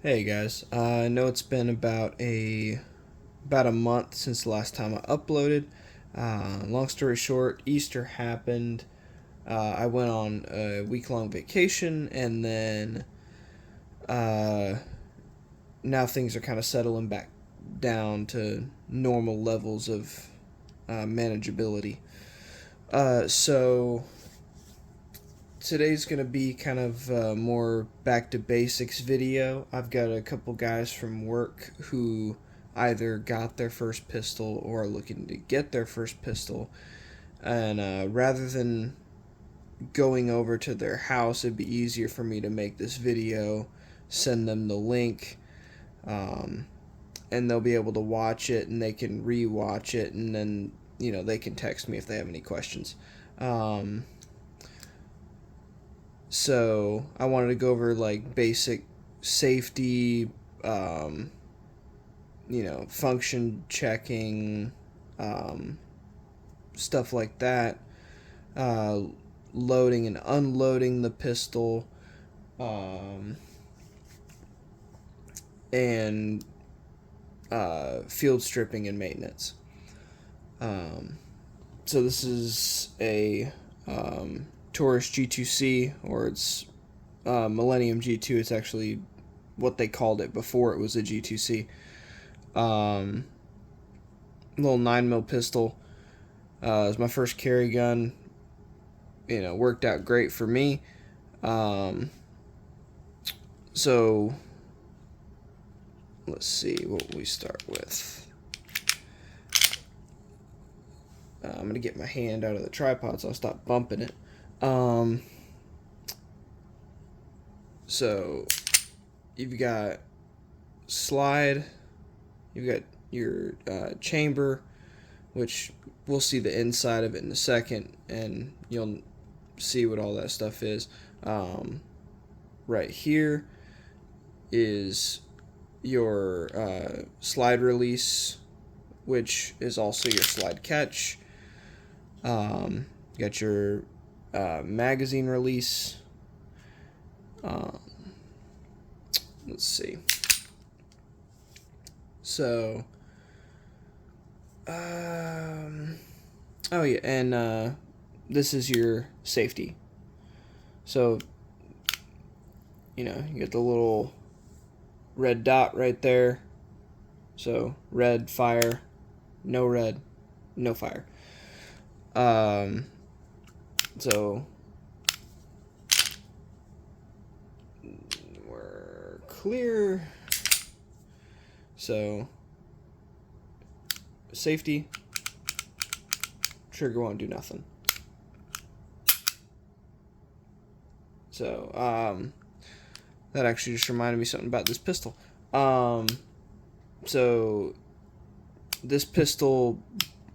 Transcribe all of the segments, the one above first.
Hey guys, I know it's been about a month since the last time I uploaded. Long story short, Easter happened. I went on a week long vacation, and then uh, now things are kind of settling back down to normal levels of manageability. So today's going to be kind of more back to basics video. I've got a couple guys from work who either got their first pistol or are looking to get their first pistol. And rather than going over to their house, it'd be easier for me to make this video, send them the link, um, and they'll be able to watch it and they can re-watch it, and then they can text me if they have any questions. So I wanted to go over like basic safety, function checking, um, stuff like that, uh, loading and unloading the pistol, um, and field stripping and maintenance. Um, so this is a Taurus G2C, or it's Millennium G2. It's actually what they called it before it was a G2C. Little 9mm pistol. It was my first carry gun. Worked out great for me. So let's see what we start with. I'm going to get my hand out of the tripod so I'll stop bumping it. So you've got slide, you've got your chamber, which we'll see the inside of it in a second, and you'll see what all that stuff is. Right here is your slide release, which is also your slide catch. You got your magazine release. Let's see. So, oh yeah, and this is your safety. So, you get the little red dot right there. So, red, fire, no red, no fire. So we're clear. So safety, trigger won't do nothing. So that actually just reminded me something about this pistol. So this pistol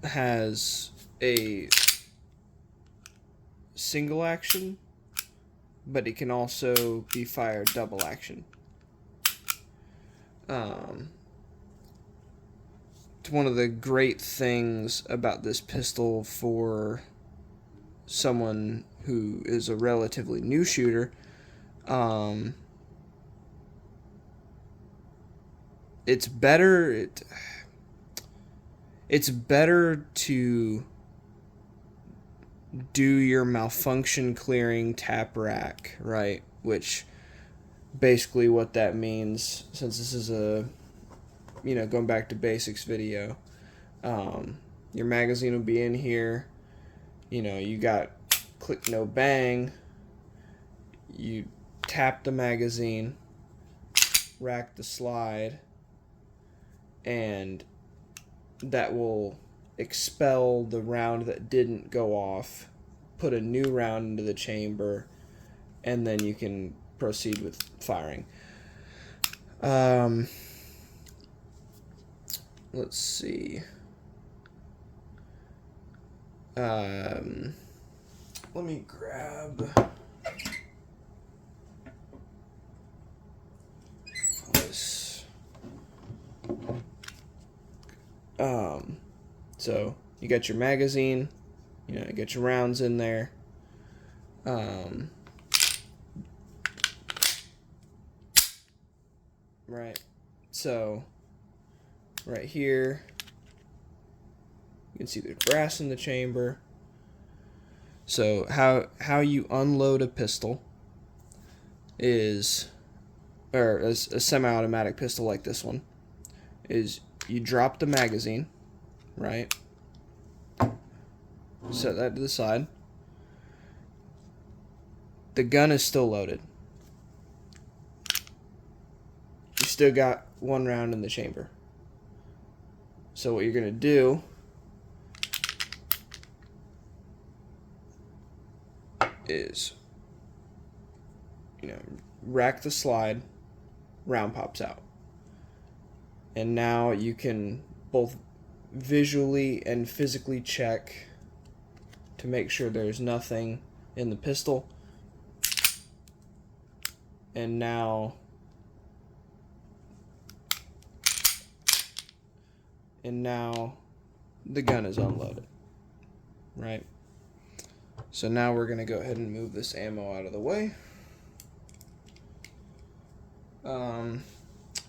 has a single action, but it can also be fired double action. It's one of the great things about this pistol for someone who is a relatively new shooter. It's better. It's better to do your malfunction clearing tap rack, right? Which basically what that means, since this is a going back to basics video, your magazine will be in here. You got click no bang, you tap the magazine, rack the slide, and that will expel the round that didn't go off, put a new round into the chamber, and then you can proceed with firing. Let's see. Let me grab this. So you got your magazine, you got your rounds in there. right? So right here, you can see there's brass in the chamber. So how you unload a pistol is, or a semi-automatic pistol like this one, is you drop the magazine, right? Set that to the side. The gun is still loaded. You still got one round in the chamber. So what you're going to do is, rack the slide, round pops out. And now you can both visually and physically check to make sure there's nothing in the pistol. And now the gun is unloaded, right? So now we're going to go ahead and move this ammo out of the way.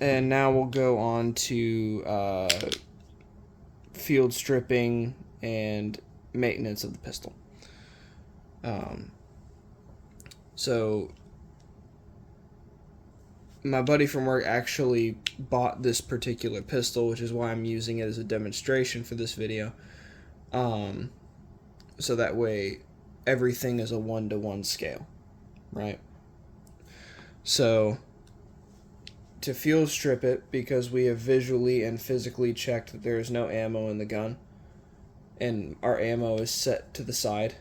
And now we'll go on to field stripping and maintenance of the pistol. So my buddy from work actually bought this particular pistol, which is why I'm using it as a demonstration for this video. So that way everything is a 1-to-1 scale, right? So to field strip it, because we have visually and physically checked that there is no ammo in the gun, and our ammo is set to the side,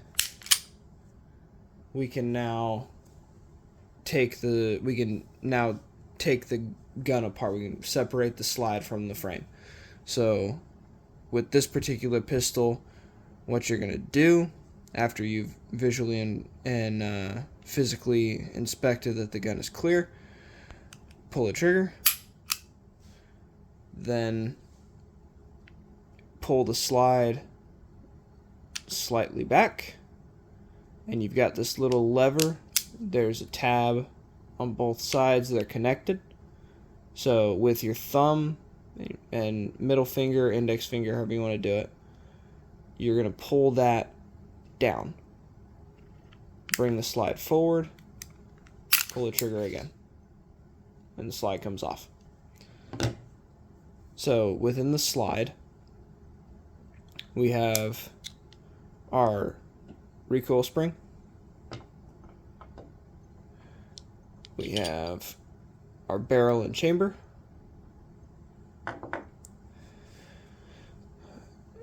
we can now take the gun apart. We can separate the slide from the frame. So with this particular pistol, what you're going to do after you've visually and physically inspected that the gun is clear, pull the trigger, then pull the slide slightly back, and you've got this little lever. There's a tab on both sides that are connected. So with your thumb and middle finger, index finger, however you want to do it, you're going to pull that down. Bring the slide forward, pull the trigger again, and the slide comes off. So within the slide, we have our recoil spring. We have our barrel and chamber.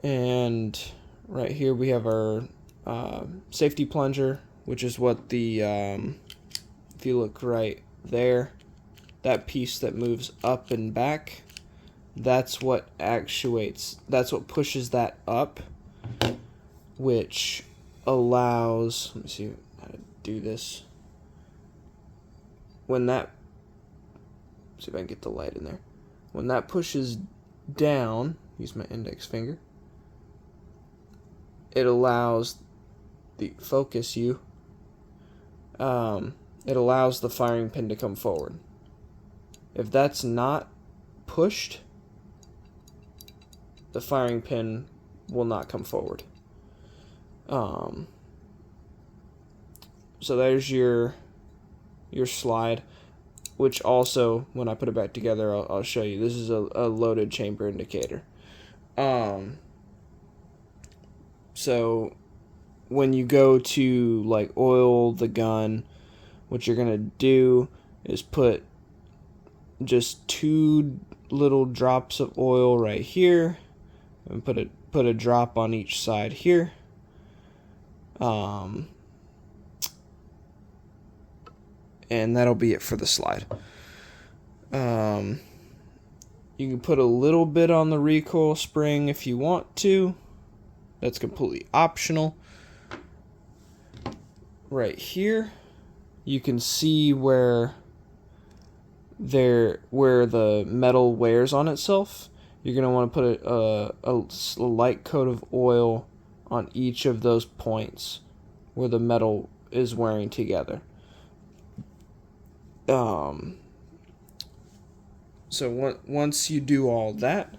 And right here we have our safety plunger, which is what the, if you look right there, that piece that moves up and back, that's what actuates, that's what pushes that up, which allows, let me see how to do this. When that, see if I can get the light in there. When that pushes down, use my index finger, it allows the focus you, it allows the firing pin to come forward. If that's not pushed, the firing pin will not come forward. So there's your slide, which also, when I put it back together, I'll show you. This is a loaded chamber indicator. So when you go to like oil the gun, what you're gonna do is put just 2 little drops of oil right here, and put a drop on each side here. And that'll be it for the slide. You can put a little bit on the recoil spring if you want to. That's completely optional. Right here, you can see where the metal wears on itself. You're going to want to put a light coat of oil on each of those points where the metal is wearing together. So once you do all that,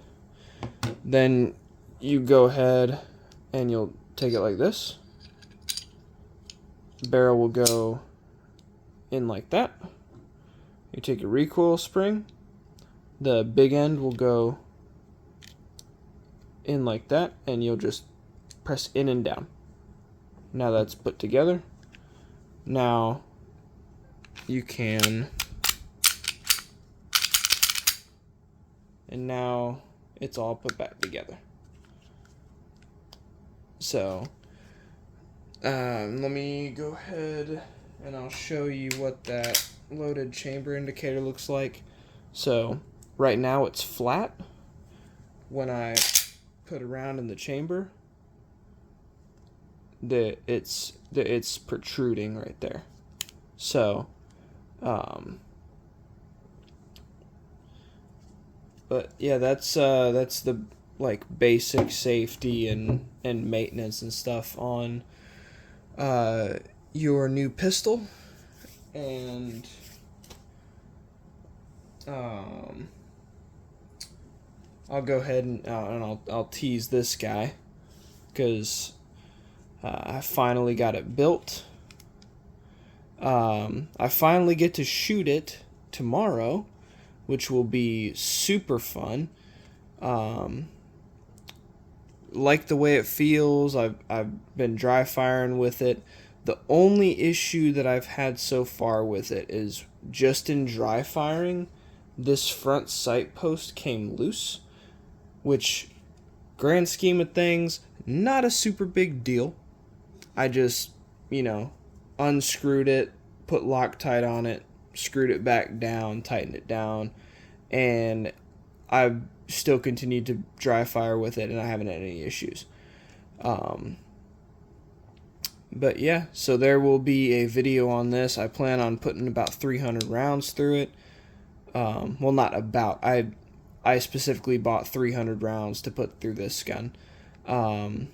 then you go ahead and you'll take it like this. The barrel will go in like that. You take a recoil spring. The big end will go in like that, and you'll just press in and down. Now that's put together. Now you can, and now it's all put back together. So let me go ahead and I'll show you what that loaded chamber indicator looks like. So right now it's flat. When I put a round in the chamber, it's protruding right there. So but yeah, that's the like basic safety and maintenance and stuff on your new pistol. And I'll go ahead and I'll tease this guy because I finally got it built. I finally get to shoot it tomorrow, which will be super fun. Like the way it feels. I've been dry firing with it. The only issue that I've had so far with it is just in dry firing, this front sight post came loose, which, grand scheme of things, not a super big deal. I just, unscrewed it, put Loctite on it, screwed it back down, tightened it down, and I've still continued to dry fire with it, and I haven't had any issues. But yeah, so there will be a video on this. I plan on putting about 300 rounds through it. Well, not about. I specifically bought 300 rounds to put through this gun. And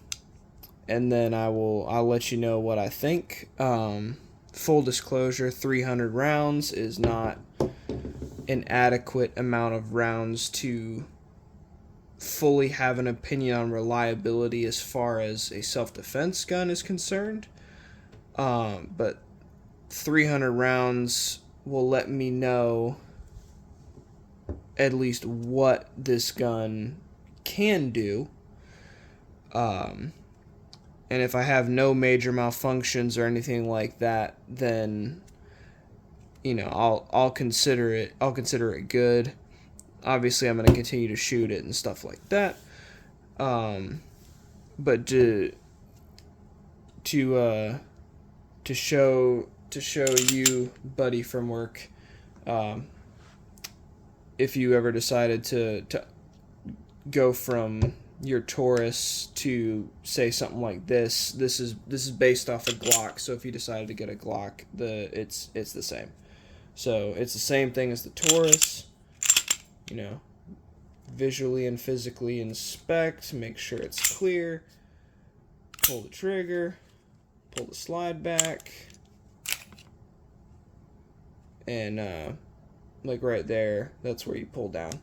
then I'll let you know what I think. Full disclosure, 300 rounds is not an adequate amount of rounds to fully have an opinion on reliability as far as a self-defense gun is concerned. But 300 rounds will let me know at least what this gun can do. And if I have no major malfunctions or anything like that, then I'll consider it. I'll consider it good. Obviously, I'm going to continue to shoot it and stuff like that. But to show you, buddy from work, if you ever decided to go from your Taurus to say something like this is based off a Glock. So if you decided to get a Glock, it's the same. So it's the same thing as the Taurus. Visually and physically inspect, make sure it's clear, pull the trigger, pull the slide back, and like right there, that's where you pull down.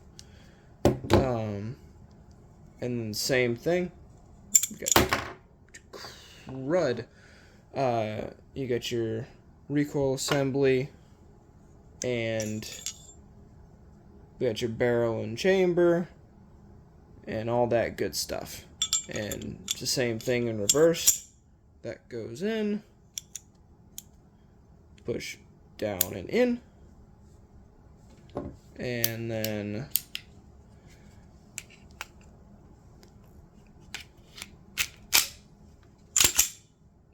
And then same thing, you got crud. You got your recoil assembly, and we got your barrel and chamber, and all that good stuff. And it's the same thing in reverse. That goes in, push down and in, and then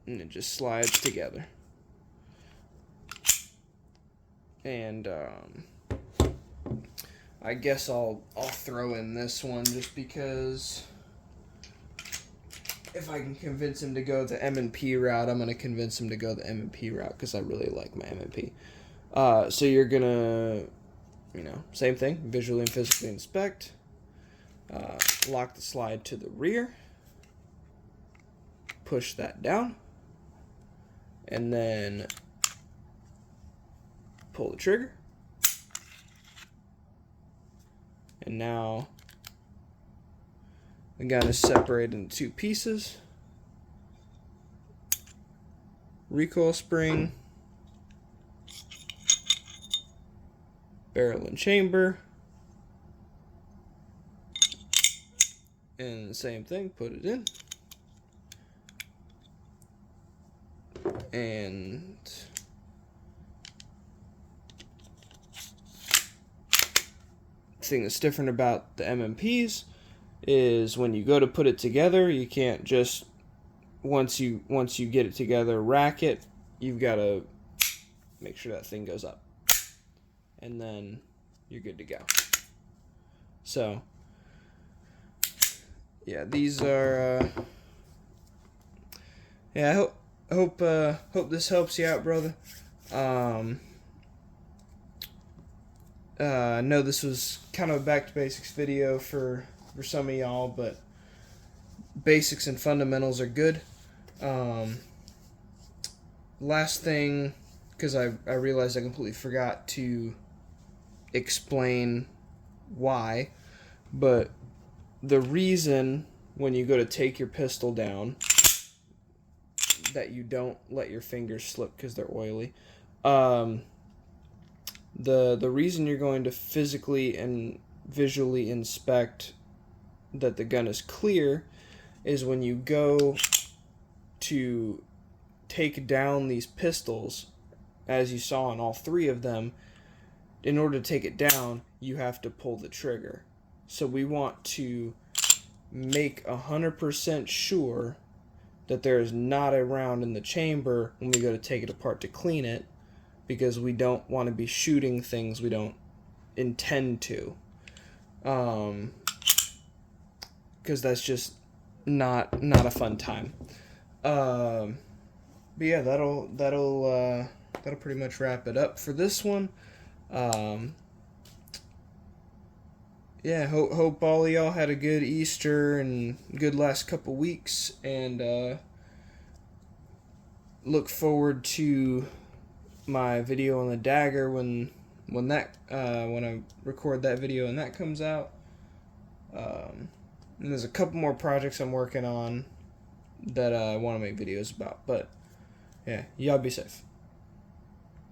it just slides together. And I guess I'll throw in this one just because if I can convince him to go the M&P route, I'm going to convince him to go the M&P route because I really like my M&P. So you're going to, same thing, visually and physically inspect, lock the slide to the rear, push that down, and then pull the trigger. And now the gun is separated into two pieces. Recoil spring, barrel and chamber, and the same thing, put it in. And the thing that's different about the MMPs is when you go to put it together, you can't just once you get it together, rack it. You've got to make sure that thing goes up, and then you're good to go. So yeah, these are yeah, I hope this helps you out, brother. I know this was kind of a back to basics video for some of y'all, but basics and fundamentals are good. Last thing, because I realized I completely forgot to explain why, but the reason when you go to take your pistol down that you don't let your fingers slip because they're oily, the reason you're going to physically and visually inspect that the gun is clear is when you go to take down these pistols, as you saw on all three of them. In order to take it down, you have to pull the trigger. So we want to make 100% sure that there is not a round in the chamber when we go to take it apart to clean it, because we don't want to be shooting things we don't intend to, because that's just not a fun time. But yeah, that'll pretty much wrap it up for this one. Yeah, hope all of y'all had a good Easter and good last couple weeks, and look forward to my video on the dagger when I record that video and that comes out. And there's a couple more projects I'm working on that I want to make videos about. But yeah, y'all be safe.